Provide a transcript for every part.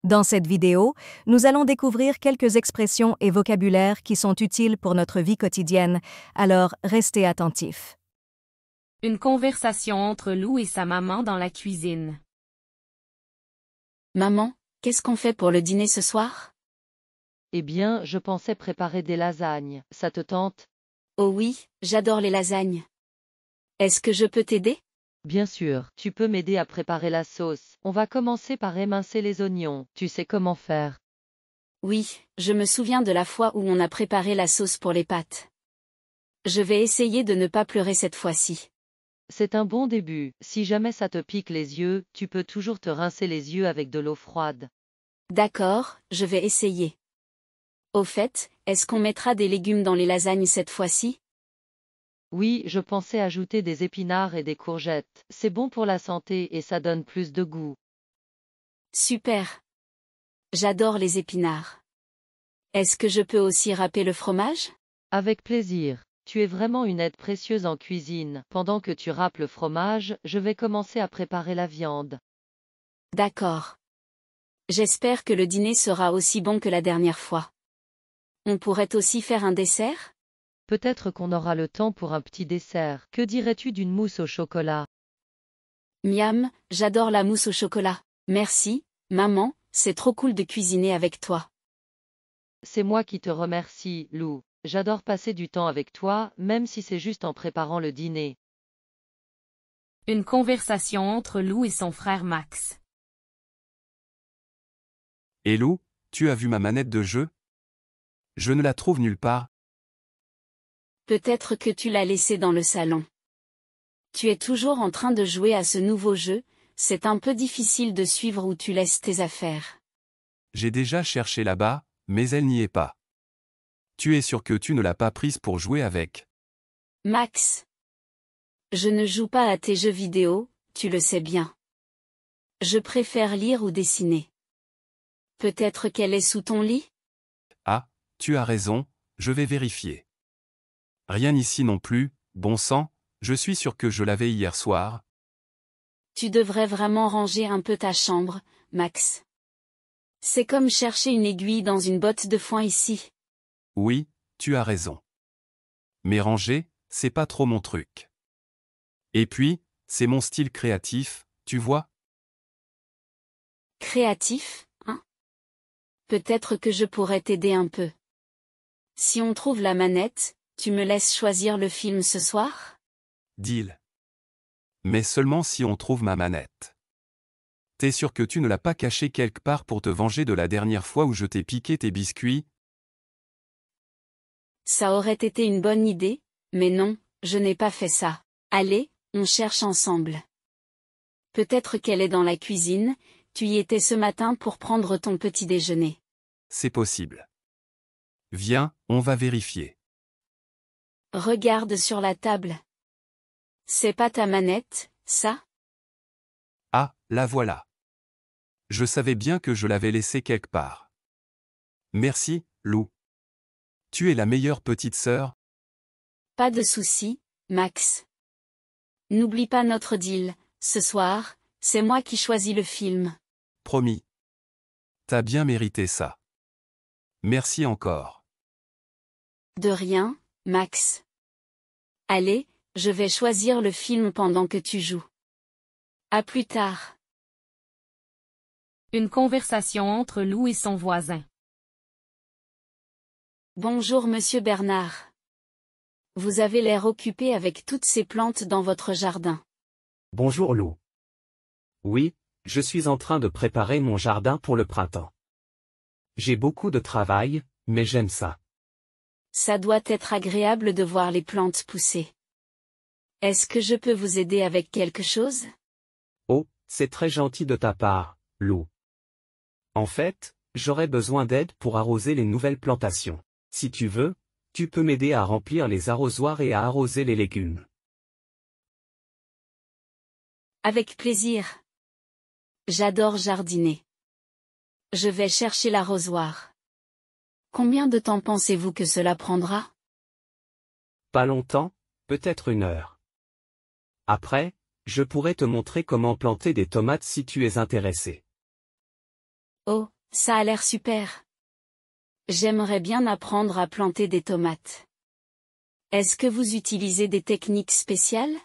Dans cette vidéo, nous allons découvrir quelques expressions et vocabulaires qui sont utiles pour notre vie quotidienne, alors restez attentifs. Une conversation entre Lou et sa maman dans la cuisine. Maman, qu'est-ce qu'on fait pour le dîner ce soir? Eh bien, je pensais préparer des lasagnes, ça te tente? Oh oui, j'adore les lasagnes. Est-ce que je peux t'aider? Bien sûr, tu peux m'aider à préparer la sauce. On va commencer par émincer les oignons, tu sais comment faire. Oui, je me souviens de la fois où on a préparé la sauce pour les pâtes. Je vais essayer de ne pas pleurer cette fois-ci. C'est un bon début, si jamais ça te pique les yeux, tu peux toujours te rincer les yeux avec de l'eau froide. D'accord, je vais essayer. Au fait, est-ce qu'on mettra des légumes dans les lasagnes cette fois-ci? Oui, je pensais ajouter des épinards et des courgettes. C'est bon pour la santé et ça donne plus de goût. Super. J'adore les épinards. Est-ce que je peux aussi râper le fromage? Avec plaisir. Tu es vraiment une aide précieuse en cuisine. Pendant que tu râpes le fromage, je vais commencer à préparer la viande. D'accord. J'espère que le dîner sera aussi bon que la dernière fois. On pourrait aussi faire un dessert? Peut-être qu'on aura le temps pour un petit dessert. Que dirais-tu d'une mousse au chocolat? Miam, j'adore la mousse au chocolat. Merci, maman, c'est trop cool de cuisiner avec toi. C'est moi qui te remercie, Lou. J'adore passer du temps avec toi, même si c'est juste en préparant le dîner. Une conversation entre Lou et son frère Max. Hello, tu as vu ma manette de jeu? Je ne la trouve nulle part. Peut-être que tu l'as laissée dans le salon. Tu es toujours en train de jouer à ce nouveau jeu, c'est un peu difficile de suivre où tu laisses tes affaires. J'ai déjà cherché là-bas, mais elle n'y est pas. Tu es sûr que tu ne l'as pas prise pour jouer avec? Max. Je ne joue pas à tes jeux vidéo, tu le sais bien. Je préfère lire ou dessiner. Peut-être qu'elle est sous ton lit? Ah, tu as raison, je vais vérifier. Rien ici non plus, bon sang, je suis sûr que je l'avais hier soir. Tu devrais vraiment ranger un peu ta chambre, Max. C'est comme chercher une aiguille dans une botte de foin ici. Oui, tu as raison. Mais ranger, c'est pas trop mon truc. Et puis, c'est mon style créatif, tu vois? Créatif, hein? Peut-être que je pourrais t'aider un peu. Si on trouve la manette, tu me laisses choisir le film ce soir? Deal. Mais seulement si on trouve ma manette. T'es sûr que tu ne l'as pas cachée quelque part pour te venger de la dernière fois où je t'ai piqué tes biscuits? Ça aurait été une bonne idée, mais non, je n'ai pas fait ça. Allez, on cherche ensemble. Peut-être qu'elle est dans la cuisine, tu y étais ce matin pour prendre ton petit déjeuner. C'est possible. Viens, on va vérifier. Regarde sur la table. C'est pas ta manette, ça? Ah, la voilà. Je savais bien que je l'avais laissée quelque part. Merci, Lou. Tu es la meilleure petite sœur? Pas de souci, Max. N'oublie pas notre deal, ce soir, c'est moi qui choisis le film. Promis. T'as bien mérité ça. Merci encore. De rien, Max. Allez, je vais choisir le film pendant que tu joues. À plus tard. Une conversation entre Lou et son voisin. Bonjour Monsieur Bernard. Vous avez l'air occupé avec toutes ces plantes dans votre jardin. Bonjour Lou. Oui, je suis en train de préparer mon jardin pour le printemps. J'ai beaucoup de travail, mais j'aime ça. Ça doit être agréable de voir les plantes pousser. Est-ce que je peux vous aider avec quelque chose? Oh, c'est très gentil de ta part, Lou. En fait, j'aurais besoin d'aide pour arroser les nouvelles plantations. Si tu veux, tu peux m'aider à remplir les arrosoirs et à arroser les légumes. Avec plaisir. J'adore jardiner. Je vais chercher l'arrosoir. Combien de temps pensez-vous que cela prendra? Pas longtemps, peut-être 1 heure. Après, je pourrais te montrer comment planter des tomates si tu es intéressé. Oh, ça a l'air super. J'aimerais bien apprendre à planter des tomates. Est-ce que vous utilisez des techniques spéciales?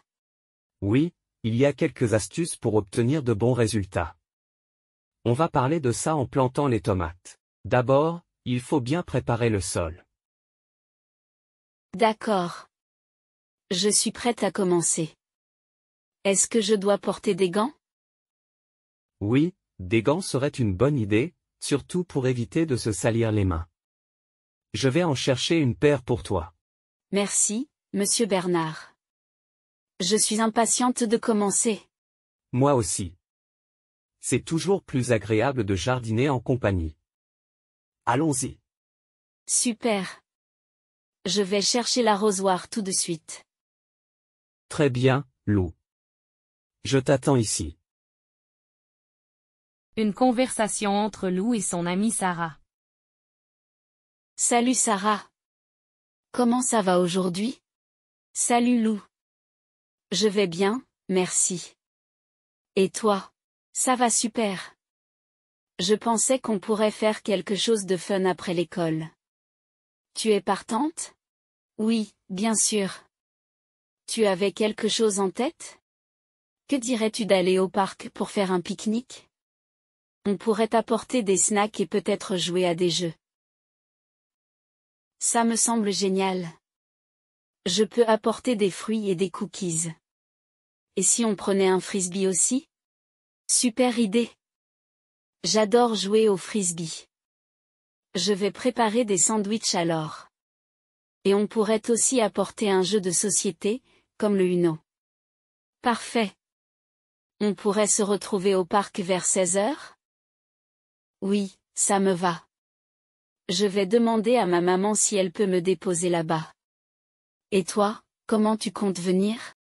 Oui, il y a quelques astuces pour obtenir de bons résultats. On va parler de ça en plantant les tomates. D'abord, il faut bien préparer le sol. D'accord. Je suis prête à commencer. Est-ce que je dois porter des gants? Oui, des gants seraient une bonne idée, surtout pour éviter de se salir les mains. Je vais en chercher une paire pour toi. Merci, monsieur Bernard. Je suis impatiente de commencer. Moi aussi. C'est toujours plus agréable de jardiner en compagnie. Allons-y. Super. Je vais chercher l'arrosoir tout de suite. Très bien, Lou. Je t'attends ici. Une conversation entre Lou et son amie Sarah. Salut Sarah. Comment ça va aujourd'hui? Salut Lou. Je vais bien, merci. Et toi? Ça va super. Je pensais qu'on pourrait faire quelque chose de fun après l'école. Tu es partante? Oui, bien sûr. Tu avais quelque chose en tête? Que dirais-tu d'aller au parc pour faire un pique-nique? On pourrait apporter des snacks et peut-être jouer à des jeux. Ça me semble génial. Je peux apporter des fruits et des cookies. Et si on prenait un frisbee aussi? Super idée. J'adore jouer au frisbee. Je vais préparer des sandwichs alors. Et on pourrait aussi apporter un jeu de société, comme le Uno. Parfait. On pourrait se retrouver au parc vers 16 heures? Oui, ça me va. Je vais demander à ma maman si elle peut me déposer là-bas. Et toi, comment tu comptes venir?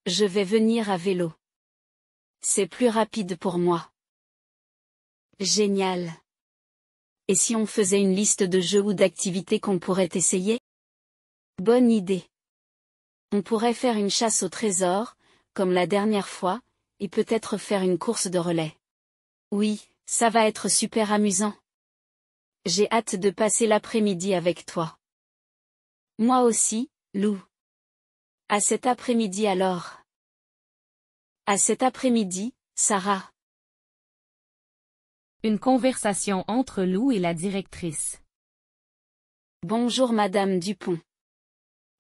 Je vais venir à vélo. C'est plus rapide pour moi. Génial. Et si on faisait une liste de jeux ou d'activités qu'on pourrait essayer? Bonne idée. On pourrait faire une chasse au trésor, comme la dernière fois, et peut-être faire une course de relais. Oui, ça va être super amusant. J'ai hâte de passer l'après-midi avec toi. Moi aussi, Lou. À cet après-midi alors. À cet après-midi, Sarah. Une conversation entre Lou et la directrice. Bonjour Madame Dupont.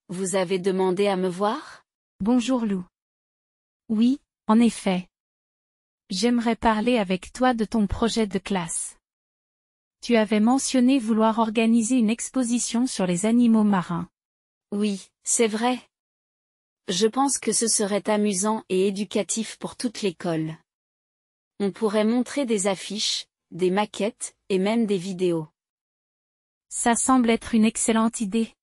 Vous avez demandé à me voir? Bonjour Lou. Oui, en effet. J'aimerais parler avec toi de ton projet de classe. Tu avais mentionné vouloir organiser une exposition sur les animaux marins. Oui, c'est vrai. Je pense que ce serait amusant et éducatif pour toute l'école. On pourrait montrer des affiches, des maquettes, et même des vidéos. Ça semble être une excellente idée.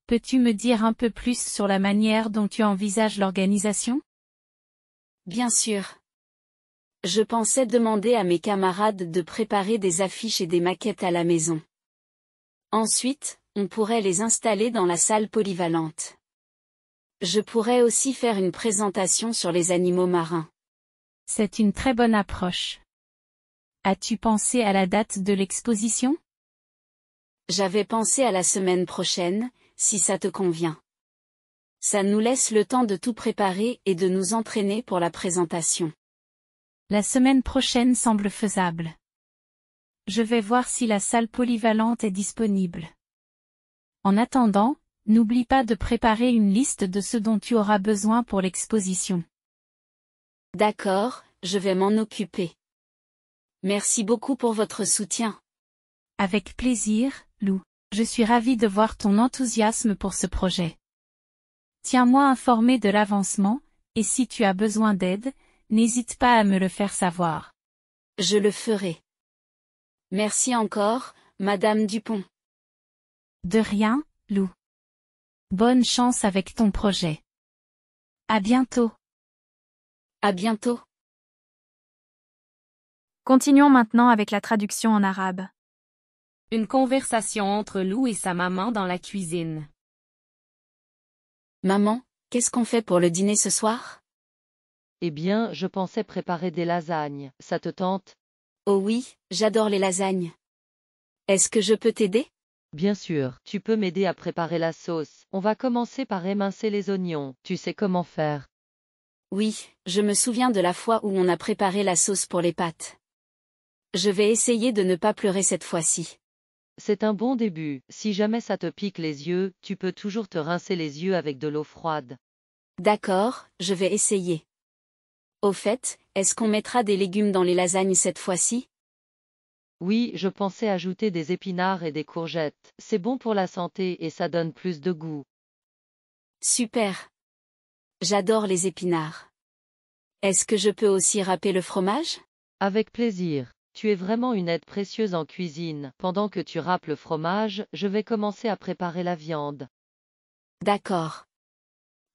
Peux-tu me dire un peu plus sur la manière dont tu envisages l'organisation? Bien sûr. Je pensais demander à mes camarades de préparer des affiches et des maquettes à la maison. Ensuite, on pourrait les installer dans la salle polyvalente. Je pourrais aussi faire une présentation sur les animaux marins. C'est une très bonne approche. As-tu pensé à la date de l'exposition? J'avais pensé à la semaine prochaine, si ça te convient. Ça nous laisse le temps de tout préparer et de nous entraîner pour la présentation. La semaine prochaine semble faisable. Je vais voir si la salle polyvalente est disponible. En attendant, n'oublie pas de préparer une liste de ce dont tu auras besoin pour l'exposition. D'accord, je vais m'en occuper. Merci beaucoup pour votre soutien. Avec plaisir, Lou. Je suis ravie de voir ton enthousiasme pour ce projet. Tiens-moi informé de l'avancement, et si tu as besoin d'aide, n'hésite pas à me le faire savoir. Je le ferai. Merci encore, Madame Dupont. De rien, Lou. Bonne chance avec ton projet. À bientôt. À bientôt. Continuons maintenant avec la traduction en arabe. Une conversation entre Lou et sa maman dans la cuisine. Maman, qu'est-ce qu'on fait pour le dîner ce soir? Eh bien, je pensais préparer des lasagnes, ça te tente? Oh oui, j'adore les lasagnes. Est-ce que je peux t'aider? Bien sûr, tu peux m'aider à préparer la sauce. On va commencer par émincer les oignons. Tu sais comment faire. Oui, je me souviens de la fois où on a préparé la sauce pour les pâtes. Je vais essayer de ne pas pleurer cette fois-ci. C'est un bon début. Si jamais ça te pique les yeux, tu peux toujours te rincer les yeux avec de l'eau froide. D'accord, je vais essayer. Au fait, est-ce qu'on mettra des légumes dans les lasagnes cette fois-ci? Oui, je pensais ajouter des épinards et des courgettes. C'est bon pour la santé et ça donne plus de goût. Super. J'adore les épinards. Est-ce que je peux aussi râper le fromage? Avec plaisir. Tu es vraiment une aide précieuse en cuisine. Pendant que tu râpes le fromage, je vais commencer à préparer la viande. D'accord.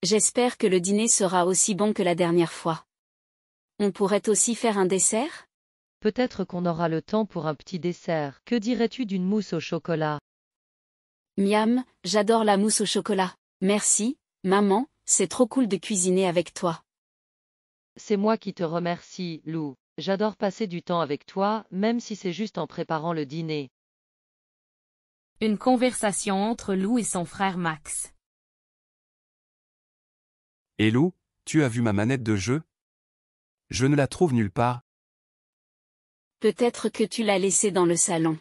J'espère que le dîner sera aussi bon que la dernière fois. On pourrait aussi faire un dessert? Peut-être qu'on aura le temps pour un petit dessert. Que dirais-tu d'une mousse au chocolat? Miam, j'adore la mousse au chocolat. Merci, maman, c'est trop cool de cuisiner avec toi. C'est moi qui te remercie, Lou. J'adore passer du temps avec toi, même si c'est juste en préparant le dîner. Une conversation entre Lou et son frère Max. Et Lou, tu as vu ma manette de jeu? Je ne la trouve nulle part. Peut-être que tu l'as laissée dans le salon.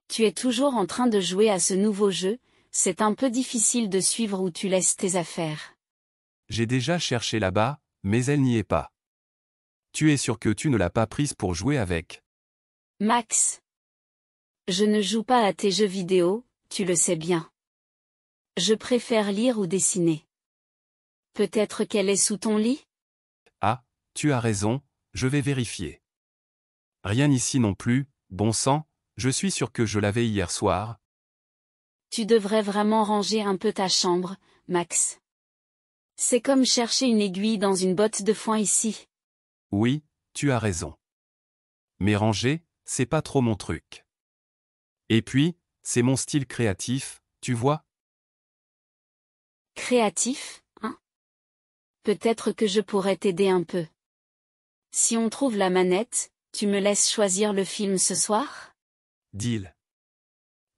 Tu es toujours en train de jouer à ce nouveau jeu, c'est un peu difficile de suivre où tu laisses tes affaires. J'ai déjà cherché là-bas, mais elle n'y est pas. Tu es sûr que tu ne l'as pas prise pour jouer avec? Max. Je ne joue pas à tes jeux vidéo, tu le sais bien. Je préfère lire ou dessiner. Peut-être qu'elle est sous ton lit? Ah, tu as raison, je vais vérifier. Rien ici non plus, bon sang, je suis sûr que je l'avais hier soir. Tu devrais vraiment ranger un peu ta chambre, Max. C'est comme chercher une aiguille dans une botte de foin ici. Oui, tu as raison. Mais ranger, c'est pas trop mon truc. Et puis, c'est mon style créatif, tu vois? Créatif, hein? Peut-être que je pourrais t'aider un peu. Si on trouve la manette, tu me laisses choisir le film ce soir? Deal.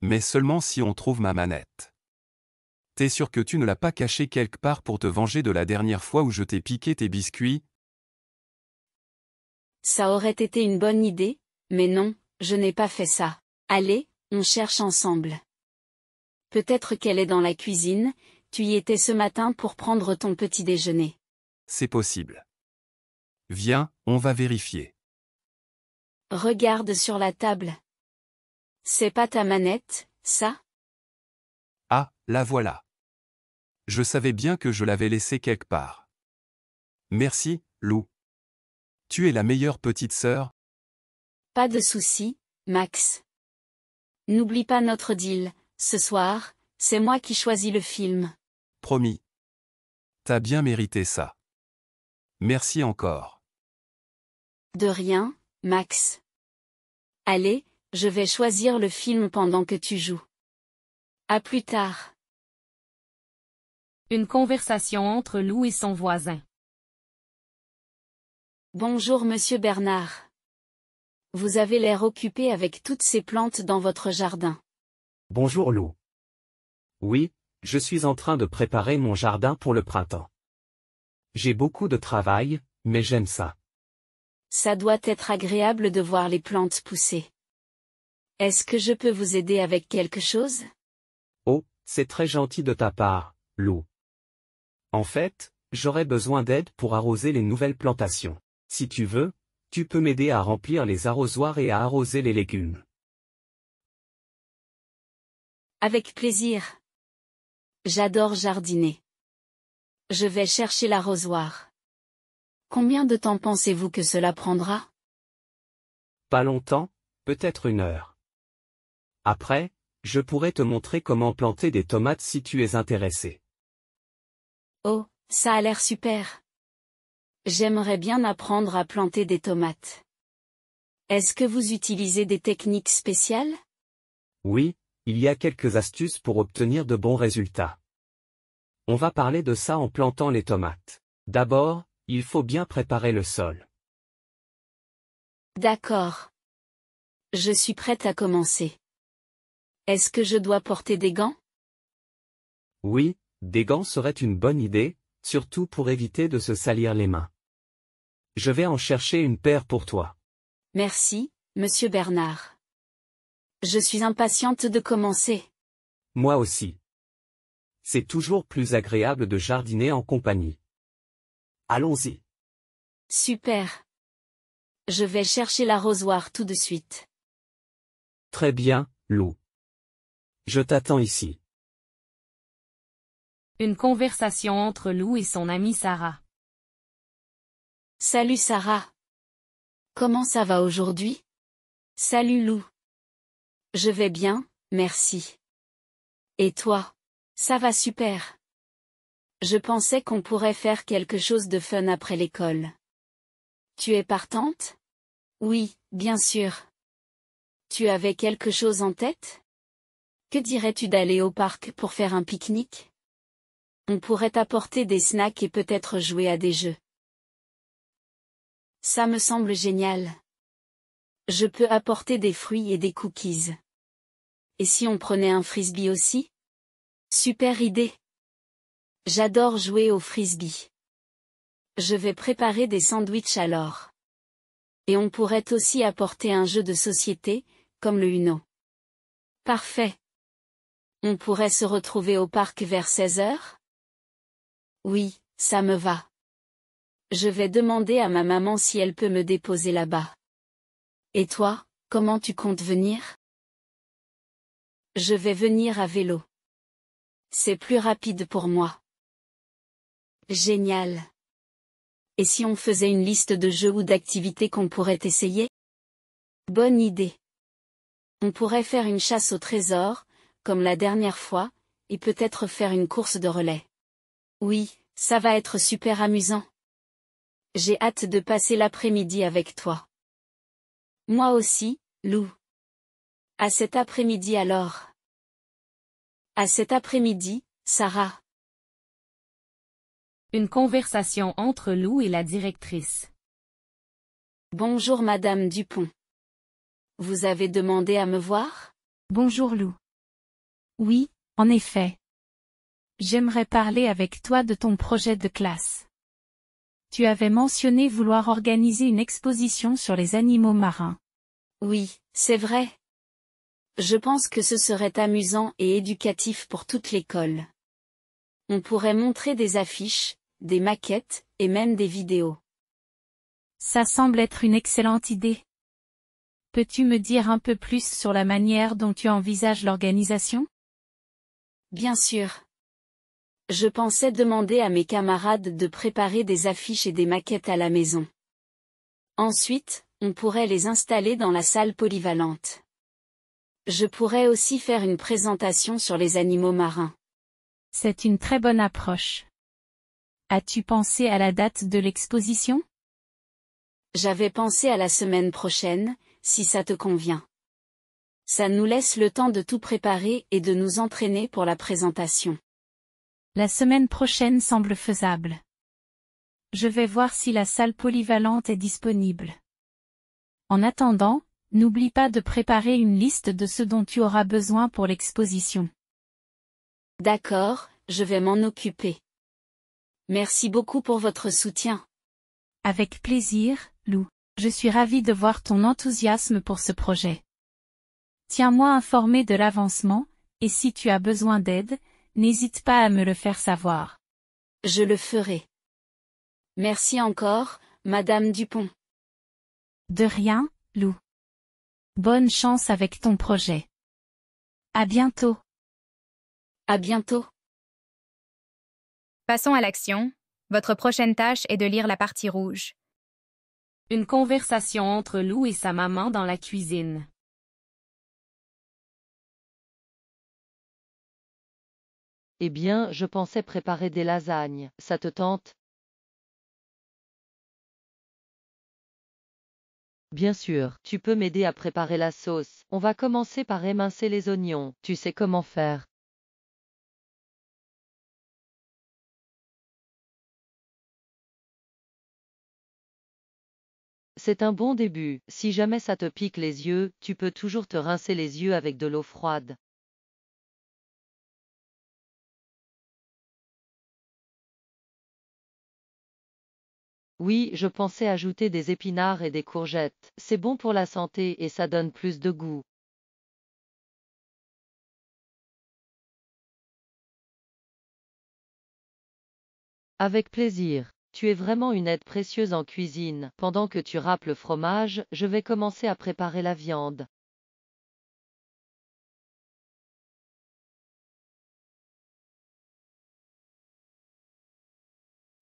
Mais seulement si on trouve ma manette. T'es sûr que tu ne l'as pas cachée quelque part pour te venger de la dernière fois où je t'ai piqué tes biscuits? Ça aurait été une bonne idée, mais non, je n'ai pas fait ça. Allez, on cherche ensemble. Peut-être qu'elle est dans la cuisine, tu y étais ce matin pour prendre ton petit déjeuner. C'est possible. Viens, on va vérifier. Regarde sur la table. C'est pas ta manette, ça? Ah, la voilà. Je savais bien que je l'avais laissée quelque part. Merci, Lou. Tu es la meilleure petite sœur. Pas de souci, Max. N'oublie pas notre deal, ce soir, c'est moi qui choisis le film. Promis. T'as bien mérité ça. Merci encore. De rien, Max. Allez, je vais choisir le film pendant que tu joues. À plus tard. Une conversation entre Lou et son voisin. Bonjour Monsieur Bernard. Vous avez l'air occupé avec toutes ces plantes dans votre jardin. Bonjour Lou. Oui, je suis en train de préparer mon jardin pour le printemps. J'ai beaucoup de travail, mais j'aime ça. Ça doit être agréable de voir les plantes pousser. Est-ce que je peux vous aider avec quelque chose? Oh, c'est très gentil de ta part, Lou. En fait, j'aurais besoin d'aide pour arroser les nouvelles plantations. Si tu veux, tu peux m'aider à remplir les arrosoirs et à arroser les légumes. Avec plaisir. J'adore jardiner. Je vais chercher l'arrosoir. Combien de temps pensez-vous que cela prendra? Pas longtemps, peut-être 1 heure. Après, je pourrais te montrer comment planter des tomates si tu es intéressé. Oh, ça a l'air super. J'aimerais bien apprendre à planter des tomates. Est-ce que vous utilisez des techniques spéciales? Oui, il y a quelques astuces pour obtenir de bons résultats. On va parler de ça en plantant les tomates. D'abord, il faut bien préparer le sol. D'accord. Je suis prête à commencer. Est-ce que je dois porter des gants? Oui, des gants seraient une bonne idée, surtout pour éviter de se salir les mains. Je vais en chercher une paire pour toi. Merci, monsieur Bernard. Je suis impatiente de commencer. Moi aussi. C'est toujours plus agréable de jardiner en compagnie. Allons-y. Super. Je vais chercher l'arrosoir tout de suite. Très bien, Lou. Je t'attends ici. Une conversation entre Lou et son amie Sarah. Salut Sarah. Comment ça va aujourd'hui? Salut Lou. Je vais bien, merci. Et toi? Ça va super. Je pensais qu'on pourrait faire quelque chose de fun après l'école. Tu es partante? Oui, bien sûr. Tu avais quelque chose en tête? Que dirais-tu d'aller au parc pour faire un pique-nique? On pourrait apporter des snacks et peut-être jouer à des jeux. Ça me semble génial. Je peux apporter des fruits et des cookies. Et si on prenait un frisbee aussi? Super idée. J'adore jouer au frisbee. Je vais préparer des sandwichs alors. Et on pourrait aussi apporter un jeu de société, comme le Uno. Parfait. On pourrait se retrouver au parc vers 16 heures? Oui, ça me va. Je vais demander à ma maman si elle peut me déposer là-bas. Et toi, comment tu comptes venir? Je vais venir à vélo. C'est plus rapide pour moi. Génial. Et si on faisait une liste de jeux ou d'activités qu'on pourrait essayer? Bonne idée. On pourrait faire une chasse au trésor, comme la dernière fois, et peut-être faire une course de relais. Oui, ça va être super amusant. J'ai hâte de passer l'après-midi avec toi. Moi aussi, Lou. À cet après-midi alors. À cet après-midi, Sarah. Une conversation entre Lou et la directrice. Bonjour Madame Dupont. Vous avez demandé à me voir? Bonjour Lou. Oui, en effet. J'aimerais parler avec toi de ton projet de classe. Tu avais mentionné vouloir organiser une exposition sur les animaux marins. Oui, c'est vrai. Je pense que ce serait amusant et éducatif pour toute l'école. On pourrait montrer des affiches, des maquettes, et même des vidéos. Ça semble être une excellente idée. Peux-tu me dire un peu plus sur la manière dont tu envisages l'organisation? Bien sûr. Je pensais demander à mes camarades de préparer des affiches et des maquettes à la maison. Ensuite, on pourrait les installer dans la salle polyvalente. Je pourrais aussi faire une présentation sur les animaux marins. C'est une très bonne approche. As-tu pensé à la date de l'exposition? J'avais pensé à la semaine prochaine, si ça te convient. Ça nous laisse le temps de tout préparer et de nous entraîner pour la présentation. La semaine prochaine semble faisable. Je vais voir si la salle polyvalente est disponible. En attendant, n'oublie pas de préparer une liste de ce dont tu auras besoin pour l'exposition. D'accord, je vais m'en occuper. Merci beaucoup pour votre soutien. Avec plaisir, Lou. Je suis ravie de voir ton enthousiasme pour ce projet. Tiens-moi informé de l'avancement, et si tu as besoin d'aide, n'hésite pas à me le faire savoir. Je le ferai. Merci encore, Madame Dupont. De rien, Lou. Bonne chance avec ton projet. À bientôt. À bientôt. Passons à l'action. Votre prochaine tâche est de lire la partie rouge. Une conversation entre Lou et sa maman dans la cuisine. Eh bien, je pensais préparer des lasagnes. Ça te tente? Bien sûr, tu peux m'aider à préparer la sauce. On va commencer par émincer les oignons. Tu sais comment faire. C'est un bon début. Si jamais ça te pique les yeux, tu peux toujours te rincer les yeux avec de l'eau froide. Oui, je pensais ajouter des épinards et des courgettes. C'est bon pour la santé et ça donne plus de goût. Avec plaisir. Tu es vraiment une aide précieuse en cuisine. Pendant que tu râpes le fromage, je vais commencer à préparer la viande.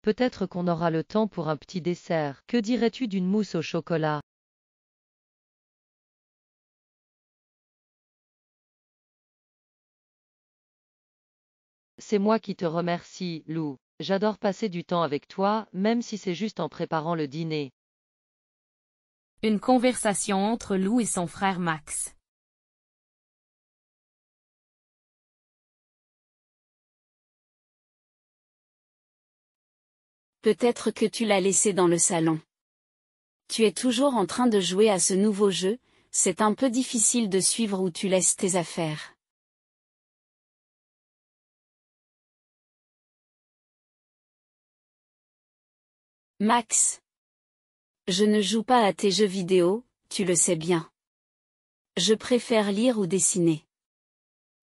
Peut-être qu'on aura le temps pour un petit dessert. Que dirais-tu d'une mousse au chocolat? C'est moi qui te remercie, Lou. J'adore passer du temps avec toi, même si c'est juste en préparant le dîner. Une conversation entre Lou et son frère Max. Peut-être que tu l'as laissé dans le salon. Tu es toujours en train de jouer à ce nouveau jeu, c'est un peu difficile de suivre où tu laisses tes affaires. Max. Je ne joue pas à tes jeux vidéo, tu le sais bien. Je préfère lire ou dessiner.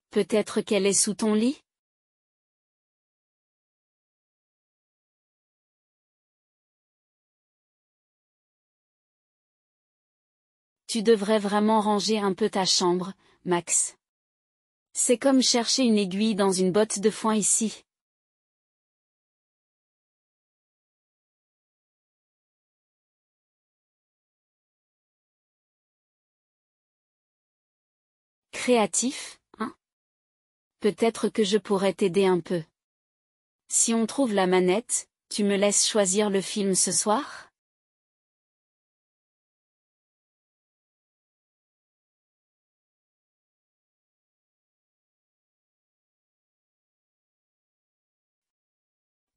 Peut-être qu'elle est sous ton lit? Tu devrais vraiment ranger un peu ta chambre, Max. C'est comme chercher une aiguille dans une botte de foin ici. Créatif, hein? Peut-être que je pourrais t'aider un peu. Si on trouve la manette, tu me laisses choisir le film ce soir?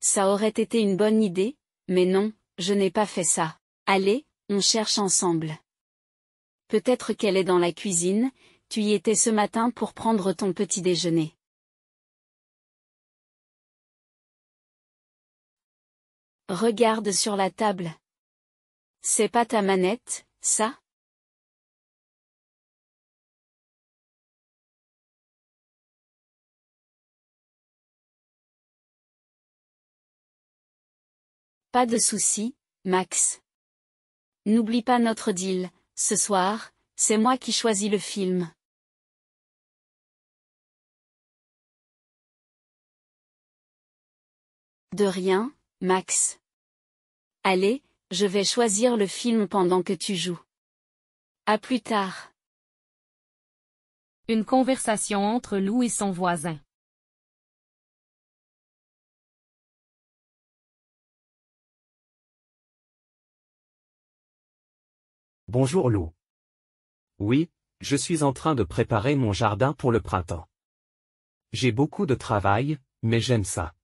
Ça aurait été une bonne idée, mais non, je n'ai pas fait ça. Allez, on cherche ensemble. Peut-être qu'elle est dans la cuisine, tu y étais ce matin pour prendre ton petit déjeuner. Regarde sur la table. C'est pas ta manette, ça? Pas de souci, Max. N'oublie pas notre deal, ce soir, c'est moi qui choisis le film. De rien, Max. Allez, je vais choisir le film pendant que tu joues. À plus tard. Une conversation entre Lou et son voisin. Bonjour Lou. Oui, je suis en train de préparer mon jardin pour le printemps. J'ai beaucoup de travail, mais j'aime ça.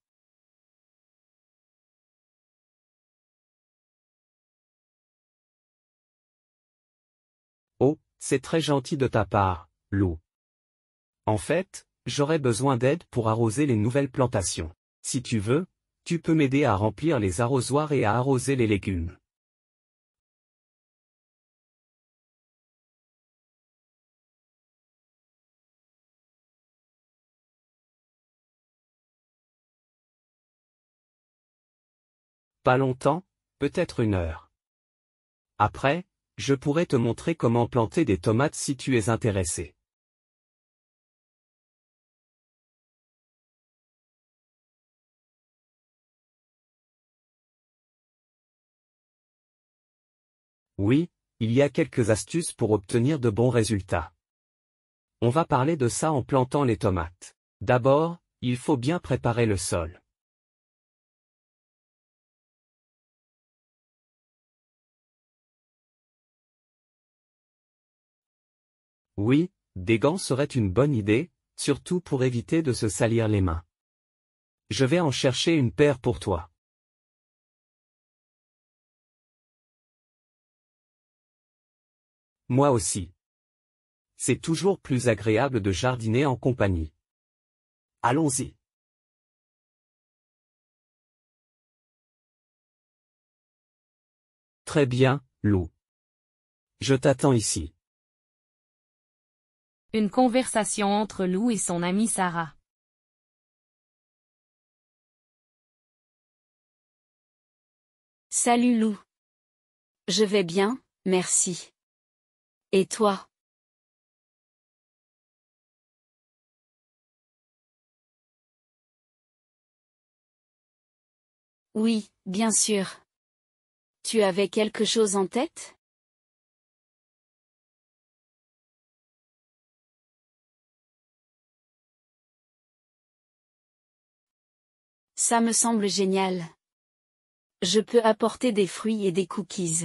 Oh, c'est très gentil de ta part, Lou. En fait, j'aurais besoin d'aide pour arroser les nouvelles plantations. Si tu veux, tu peux m'aider à remplir les arrosoirs et à arroser les légumes. Pas longtemps, peut-être 1 heure. Après, je pourrais te montrer comment planter des tomates si tu es intéressé. Oui, il y a quelques astuces pour obtenir de bons résultats. On va parler de ça en plantant les tomates. D'abord, il faut bien préparer le sol. Oui, des gants seraient une bonne idée, surtout pour éviter de se salir les mains. Je vais en chercher une paire pour toi. Moi aussi. C'est toujours plus agréable de jardiner en compagnie. Allons-y. Très bien, Lou. Je t'attends ici. Une conversation entre Lou et son amie Sarah. Salut Lou. Je vais bien, merci. Et toi? Oui, bien sûr. Tu avais quelque chose en tête? Ça me semble génial. Je peux apporter des fruits et des cookies.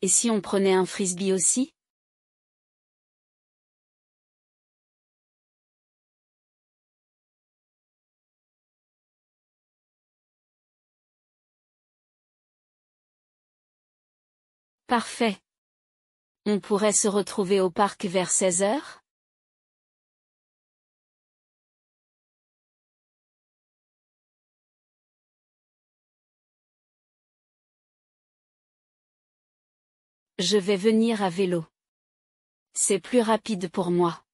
Et si on prenait un frisbee aussi? Parfait. On pourrait se retrouver au parc vers 16 heures? Je vais venir à vélo. C'est plus rapide pour moi.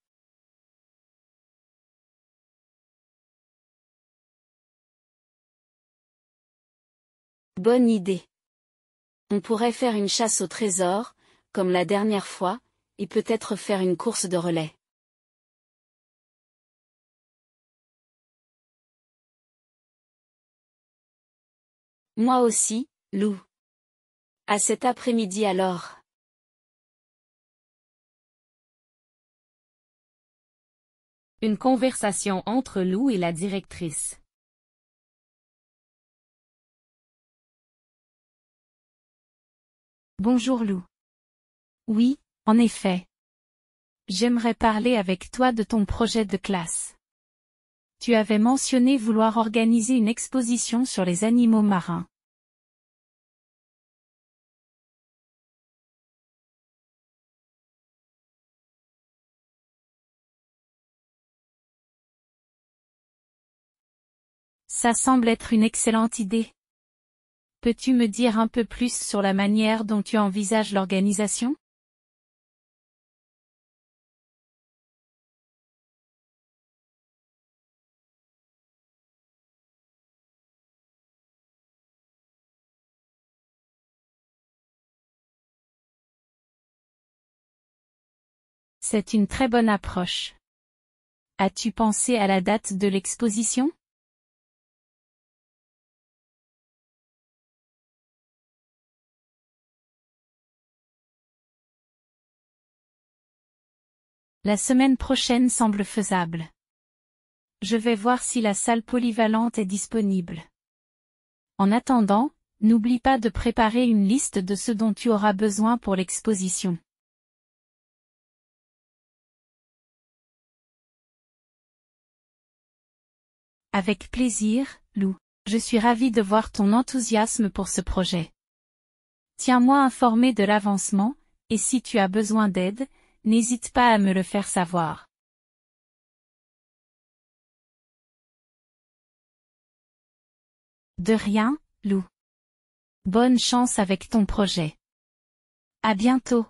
Bonne idée. On pourrait faire une chasse au trésor, comme la dernière fois, et peut-être faire une course de relais. Moi aussi, Lou. À cet après-midi alors. Une conversation entre Lou et la directrice. Bonjour Lou. Oui, en effet. J'aimerais parler avec toi de ton projet de classe. Tu avais mentionné vouloir organiser une exposition sur les animaux marins. Ça semble être une excellente idée. Peux-tu me dire un peu plus sur la manière dont tu envisages l'organisation? C'est une très bonne approche. As-tu pensé à la date de l'exposition? La semaine prochaine semble faisable. Je vais voir si la salle polyvalente est disponible. En attendant, n'oublie pas de préparer une liste de ce dont tu auras besoin pour l'exposition. Avec plaisir, Lou. Je suis ravie de voir ton enthousiasme pour ce projet. Tiens-moi informé de l'avancement, et si tu as besoin d'aide, n'hésite pas à me le faire savoir. De rien, Lou. Bonne chance avec ton projet. À bientôt.